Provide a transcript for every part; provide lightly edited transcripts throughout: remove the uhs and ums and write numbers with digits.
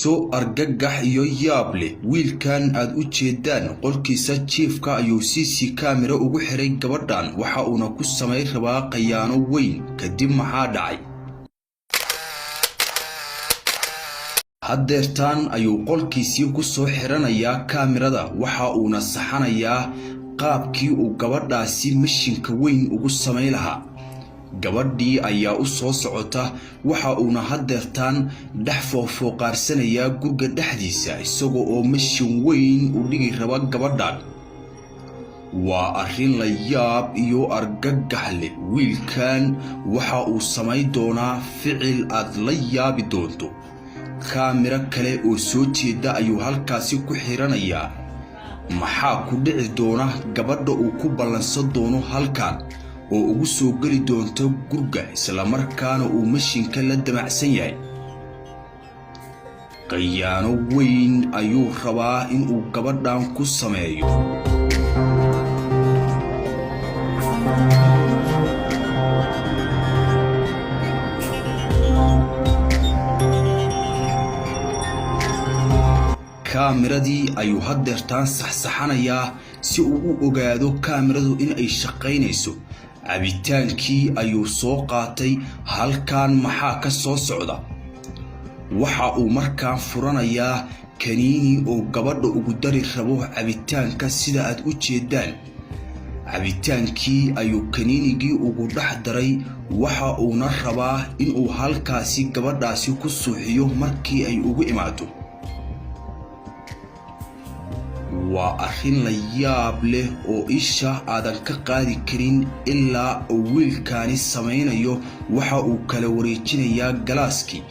soo argagax iyo yaab leh wiilkan aad u jeedaan qolkiisa jiifka ayuu CC camera ugu xiray gabadhan waxa uuna ku sameey rabaa qayaano weyn kadib maxaa dhacay haddeertaan ayuu qolkiisii ku soo xiranayaa kamirada waxa uuna saxanayaa qaabkii uu gabadhaasi mishinka weyn ugu sameey lahaa gabadhii ayaa u soo socota waxa uuna haddeertaan dhex fooqaarsanaya guriga dhexdiisa isagoo oo mishin weyn u dhigi raba gabadhan waa arrin la yaab iyo argagax leh wiilkan waxa uu sameey doonaa ficil aad la yaabi doonto kaamira kale oo soo jeeda ayuu halkaasi ku xiranayaa maxaa ku dhici doona gabadha uu ku ballansan doono halkan oo ugu soo gali doonto guriga isla markaana uu mishinka la damacsan yahay qayaano weyn ayuu rabaa in uu gabadhan ku sameeyo kamiradii ayuu haddeertaan saxsaxanayaa si uu u ogaado kamiradu in ay shaqaynayso cabitaankii ayuu soo qaatay halkan maxaa ka soo socda waxa uu markaan furanayaa kaniini oo gabadha ugu dari rabo cabitaanka sida aad u jeedaan cabitaankii ayuu kaniinigii ugu dhex daray waxa uuna rabaa in uu halkaasi gabadhaasi ku suuxiyo markii ay ugu imaado waa arrin la yaab leh oo isha aadan ka qaadi karin ilaa uu wiilkaani sameynayo waxa uu kala wareejinayaa galaaskii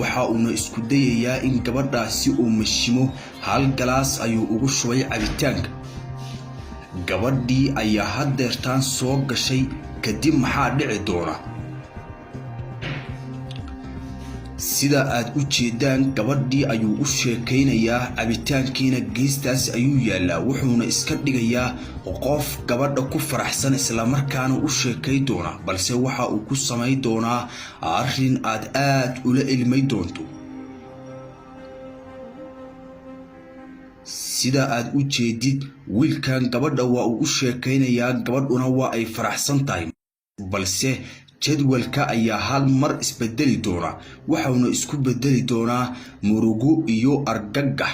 waxa uuna isku dayayaa in gabadhaasi uu mashimo hal galaas ayuu ugu shubay cabitaanka gabadhii ayaa haddeertaan soo gashay kadib maxaa dhici doona sida aad u jeedaan gabadhii ayuu u sheekaynayaa cabitaankiina geestaas ayuu yaalaa wuxuuna iska dhigayaa qof gabadha ku faraxsan isla markaana u sheekay doona balse waxa uu ku sameey doonaa arrin aad ula ilmay doonto sida aad u jeedid wiilkan gabadha waa uu u sheekaynayaa gabadhuna waa ay faraxsan tahay balse jadwalka ayaa hal mar isbedeli doona waxauna isku bedeli doonaa murugo iyo argagax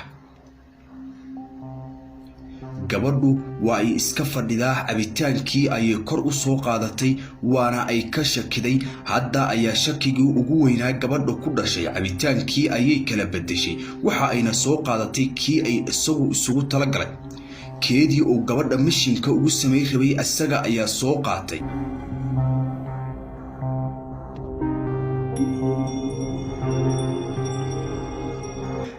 gabadhu waa ay iska fadhidaa cabitaankii ayay kor u soo qaadatay waana ay ka shakiday hadda ayaa shakigii ugu weynaa gabadha ku dhashay cabitaankii ayay kala bedeshay waxa ayna soo qaadatay kii ay isugu tala galay keedii uu gabadha mishinka ugu sameey rabay asaga ayaa soo qaatay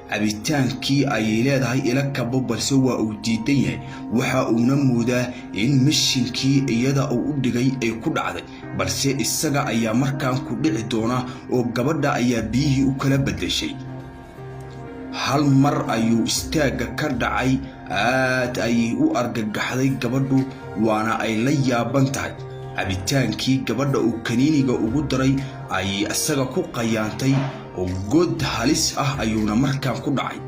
cabitaankii ayay leedahay ila kabo balse waa uu diidan yahay waxa uuna moodaa in mishinkii iyada uu u dhigay ay ku dhacday balse isaga ayaa markaan ku dhici doona oo gabadha ayaa biyihii u kala bedeshay hal mar ayuu istaaga ka dhacay aad ayay u argagaxday gabadhu waana ay la yaaban tahay cabitaankii gabadha uu kaniiniga ugu daray ayay isaga ku qayaantay oo god halis ah ayuuna markaan ku dhacay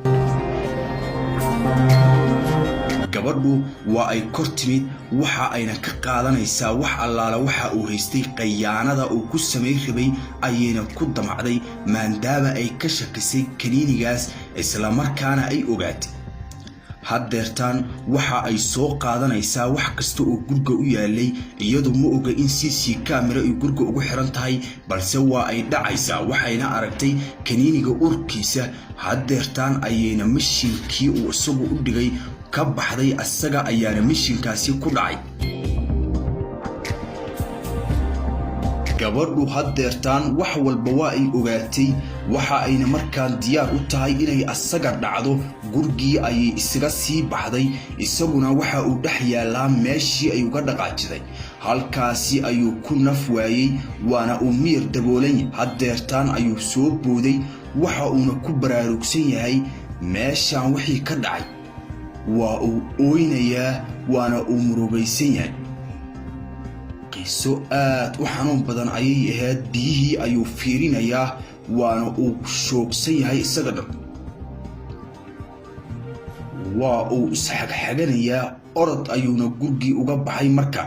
gabadhu waa ay kor timid waxa ayna ka qaadanaysaa wax allaala waxa uu haystay qayaanada uu ku sameey rabay ayayna ku damacday maadaama ay ka shakisay kaniinigaas isla markaana ay ogaatay haddeertaan waxa ay soo qaadanaysaa wax kasta oo guriga u yaalay iyadu ma oga in CC camera ay guriga ugu xiran tahay balse waa ay dhacaysaa waxayna aragtay kaniiniga urkiisa haddeertaan ayayna mishinkii uu isagu u dhigay ka baxday asaga ayaana mishinkaasi ku dhacay gabadhu haddeertaan wax walba waa ay ogaatay waxa ayna markaan diyaar u tahay inay asaga dhacdo gurigii ayay isaga sii baxday isaguna waxa uu dhex yaalaa meeshii ay uga dhaqaajiday halkaasi ayuu ku naf waayey waana uu miyir daboolan haddeertaan ayuu soo booday waxa uuna ku baraarugsan yahay meeshaan wixii ka dhacay waa uu ooynayaa waana uu murugaysan yahay qiso aad u xanuun badan ayay ahayd biyihii ayuu fiirinayaa waana uu shoogsan yahay isaga dhan waa uu isxagxaganayaa orod ayuuna gurigii uga baxay marka